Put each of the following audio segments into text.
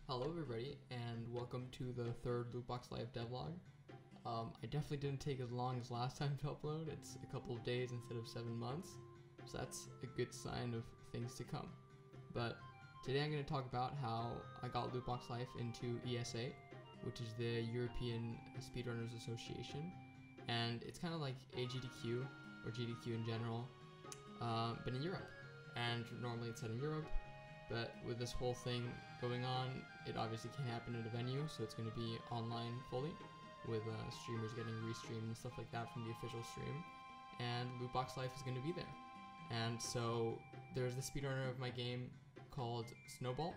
Hello everybody, and welcome to the third Lootbox Lyfe devlog. I definitely didn't take as long as last time to upload. It's a couple of days instead of 7 months, so that's a good sign of things to come. But today I'm going to talk about how I got Lootbox Lyfe into ESA, which is the European Speedrunners Association, and it's kind of like AGDQ, or GDQ in general, but in Europe. And normally it's set in Europe, but with this whole thing going on, it obviously can't happen at a venue, so it's going to be online fully, with streamers getting restreamed and stuff like that from the official stream, and Lootbox Lyfe is going to be there. And so there's the speedrunner of my game called Snowball,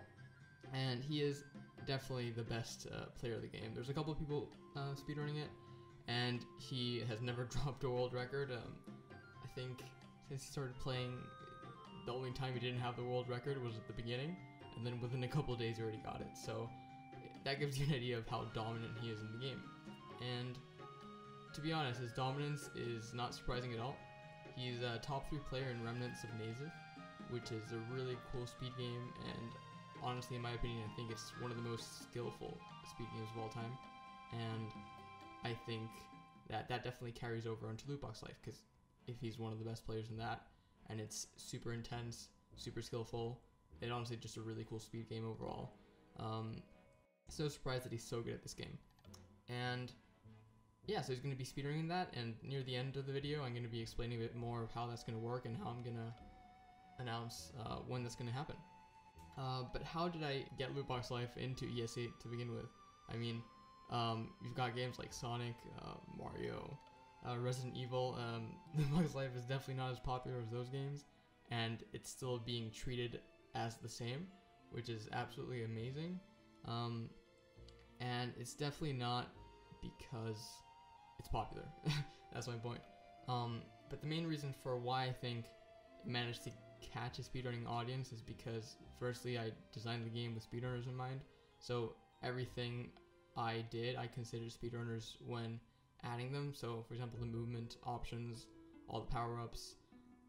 and he is definitely the best player of the game. There's a couple of people speedrunning it, and he has never dropped a world record. I think since he started playing, the only time he didn't have the world record was at the beginning, and then within a couple days he already got it. So that gives you an idea of how dominant he is in the game. And to be honest, his dominance is not surprising at all. He's a top 3 player in Remnants of Nazif, which is a really cool speed game, and honestly, in my opinion, I think it's one of the most skillful speed games of all time. And I think that definitely carries over onto Lootbox Lyfe, because if he's one of the best players in that, and it's super intense, super skillful, it's honestly just a really cool speed game overall. It's no surprise that he's so good at this game. And yeah, so he's going to be speedrunning that, and near the end of the video I'm going to be explaining a bit more of how that's going to work and how I'm going to announce when that's going to happen. But how did I get Lootbox Lyfe into ESA to begin with? I mean, you've got games like Sonic, Mario, Resident Evil. Lootbox Lyfe is definitely not as popular as those games, and it's still being treated as the same, which is absolutely amazing. And it's definitely not because it's popular. That's my point. But the main reason for why I think it managed to catch a speedrunning audience is because, firstly, I designed the game with speedrunners in mind. So everything I did, I considered speedrunners when adding them. So for example, the movement options, all the power-ups,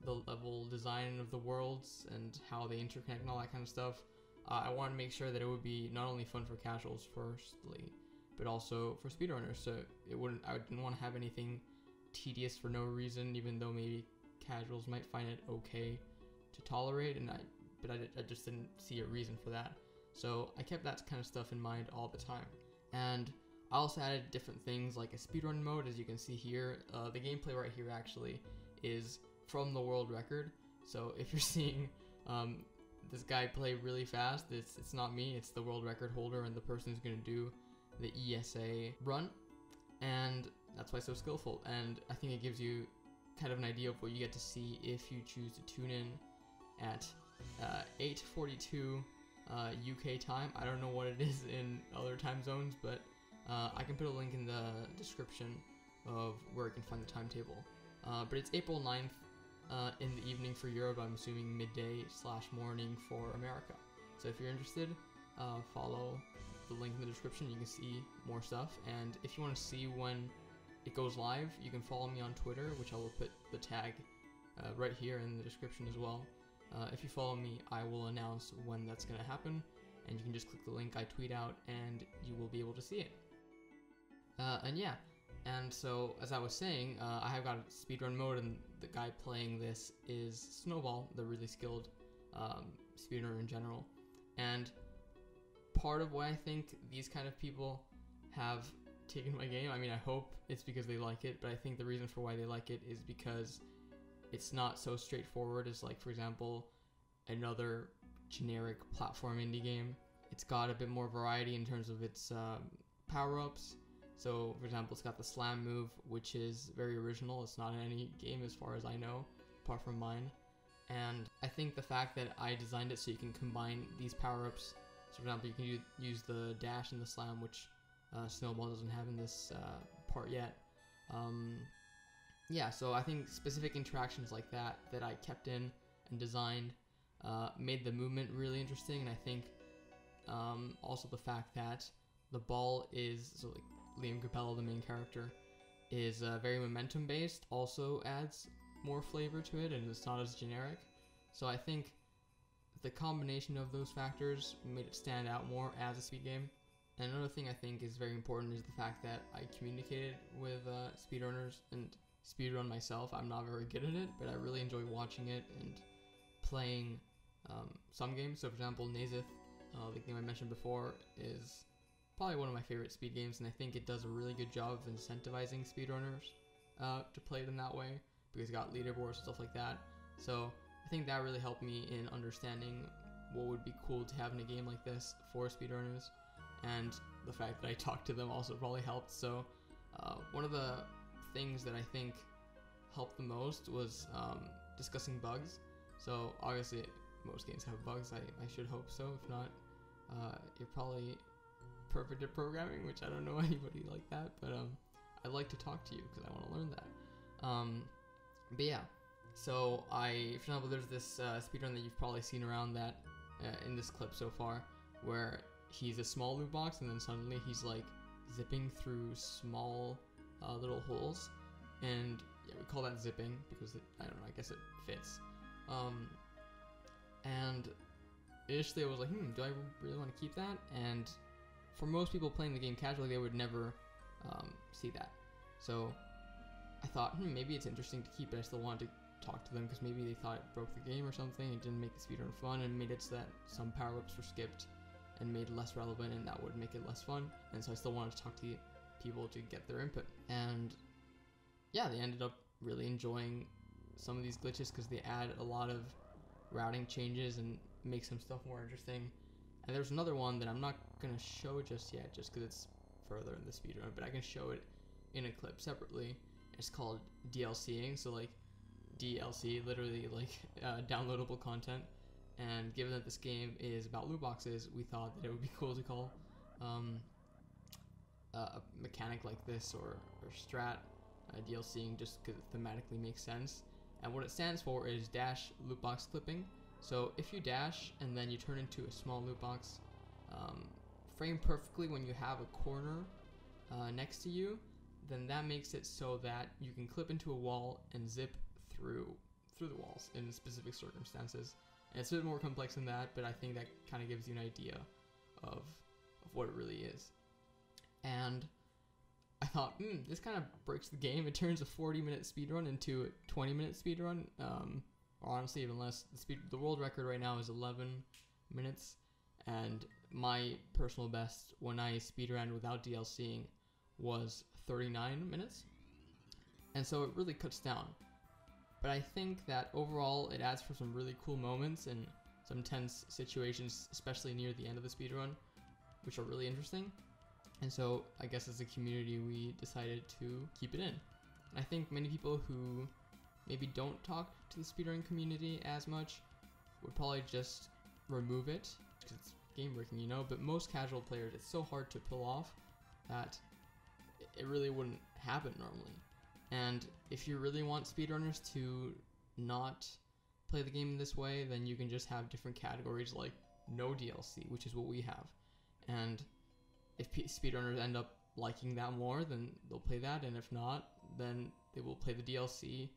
the level design of the worlds and how they interconnect and all that kind of stuff. I wanted to make sure that it would be not only fun for casuals firstly, but also for speedrunners, so I didn't want to have anything tedious for no reason, even though maybe casuals might find it okay to tolerate, but I just didn't see a reason for that. So I kept that kind of stuff in mind all the time. And I also added different things like a speedrun mode, as you can see here. The gameplay right here actually is from the world record. So if you're seeing this guy play really fast, it's not me, it's the world record holder and the person who's going to do the ESA run. And that's why it's so skillful. And I think it gives you kind of an idea of what you get to see if you choose to tune in at 8:42 UK time. I don't know what it is in other time zones, but I can put a link in the description of where you can find the timetable. But it's April 9th in the evening for Europe. I'm assuming midday/morning for America. So if you're interested, follow the link in the description. You can see more stuff. And if you want to see when it goes live, you can follow me on Twitter, which I will put the tag right here in the description as well. If you follow me, I will announce when that's going to happen, and you can just click the link I tweet out and you will be able to see it. And yeah, and so as I was saying, I have got speedrun mode, and the guy playing this is Snowball, the really skilled speedrunner in general. And part of why I think these kind of people have taken my game, I mean, I hope it's because they like it, but I think the reason for why they like it is because it's not so straightforward as, like, for example, another generic platform indie game. It's got a bit more variety in terms of its power-ups. So, for example, it's got the slam move, which is very original. It's not in any game as far as I know, apart from mine. And I think the fact that I designed it so you can combine these power-ups, so for example, you can use the dash and the slam, which Snowball doesn't have in this part yet. Yeah, so I think specific interactions like that I kept in and designed made the movement really interesting. And I think also the fact that the ball is, so like Liam Capello, the main character, is very momentum based, also adds more flavor to it, and it's not as generic. So I think the combination of those factors made it stand out more as a speed game. And another thing I think is very important is the fact that I communicated with speedrunners and speedrun myself. I'm not very good at it, but I really enjoy watching it and playing some games. So for example, Nazith, the game I mentioned before, is probably one of my favorite speed games, and I think it does a really good job of incentivizing speedrunners to play them that way, because it got leaderboards, stuff like that. So I think that really helped me in understanding what would be cool to have in a game like this for speedrunners, and the fact that I talked to them also probably helped. So one of the things that I think helped the most was discussing bugs. So obviously most games have bugs, I should hope so. If not, you're probably perfect at programming, which I don't know anybody like that, but I'd like to talk to you because I want to learn that. But yeah, so for example, there's this speedrun that you've probably seen around that in this clip so far, where he's a small loot box and then suddenly he's like zipping through small little holes, and yeah, we call that zipping because I don't know, I guess it fits. And initially I was like, do I really want to keep that? And for most people playing the game casually, they would never see that. So I thought, maybe it's interesting to keep it. I still wanted to talk to them because maybe they thought it broke the game or something. It didn't make the speedrun fun and made it so that some power ups were skipped and made it less relevant, and that would make it less fun. And so I still wanted to talk to people to get their input. And yeah, they ended up really enjoying some of these glitches because they add a lot of routing changes and make some stuff more interesting. And there's another one that I'm not going to show just yet, just because it's further in the speedrun, but I can show it in a clip separately. It's called DLCing, so like DLC, literally like downloadable content. And given that this game is about loot boxes, we thought that it would be cool to call a mechanic like this or strat DLCing, just because it thematically makes sense. And what it stands for is dash loot box clipping. So if you dash and then you turn into a small loot box, frame perfectly when you have a corner next to you, then that makes it so that you can clip into a wall and zip through the walls in specific circumstances. And it's a bit more complex than that, but I think that kind of gives you an idea of what it really is. And I thought, this kind of breaks the game. It turns a 40-minute speedrun into a 20-minute speedrun, or honestly even less. The world record right now is 11 minutes, and my personal best when I speedran without DLCing was 39 minutes. And so it really cuts down. But I think that overall it adds for some really cool moments and some tense situations, especially near the end of the speedrun, which are really interesting. And so I guess as a community we decided to keep it in. And I think many people who maybe don't talk to the speedrun community as much would probably just remove it because it's game breaking, you know, but most casual players, it's so hard to pull off that it really wouldn't happen normally. And if you really want speedrunners to not play the game in this way, then you can just have different categories like no DLC, which is what we have. And if speedrunners end up liking that more, then they'll play that, and if not, then they will play the DLC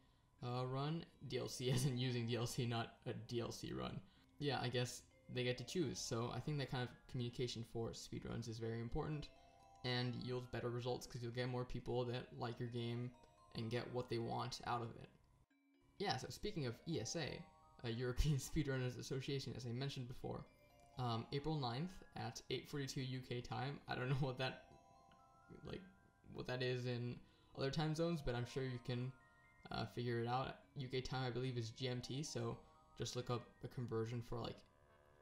run. DLC as in using DLC, not a DLC run. Yeah, I guess they get to choose. So I think that kind of communication for speedruns is very important and yields better results because you'll get more people that like your game and get what they want out of it. Yeah, so speaking of ESA, European Speedrunners Association, as I mentioned before, April 9th at 8:42 UK time. I don't know what that is in other time zones, but I'm sure you can figure it out. UK time, I believe, is GMT, so just look up a conversion for like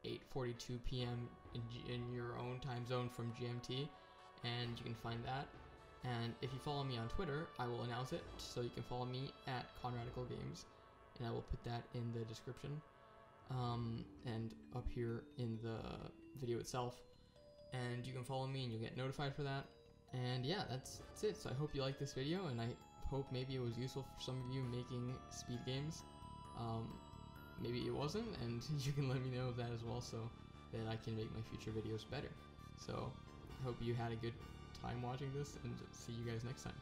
8:42 p.m. in your own time zone from GMT, and you can find that. And if you follow me on Twitter, I will announce it, so you can follow me at ConRadicalGames, and I will put that in the description and up here in the video itself. And you can follow me and you'll get notified for that. And yeah, that's it. So I hope you liked this video, and I hope maybe it was useful for some of you making speed games. Maybe it wasn't, and you can let me know that as well so that I can make my future videos better. So I hope you had a good time watching this, and see you guys next time.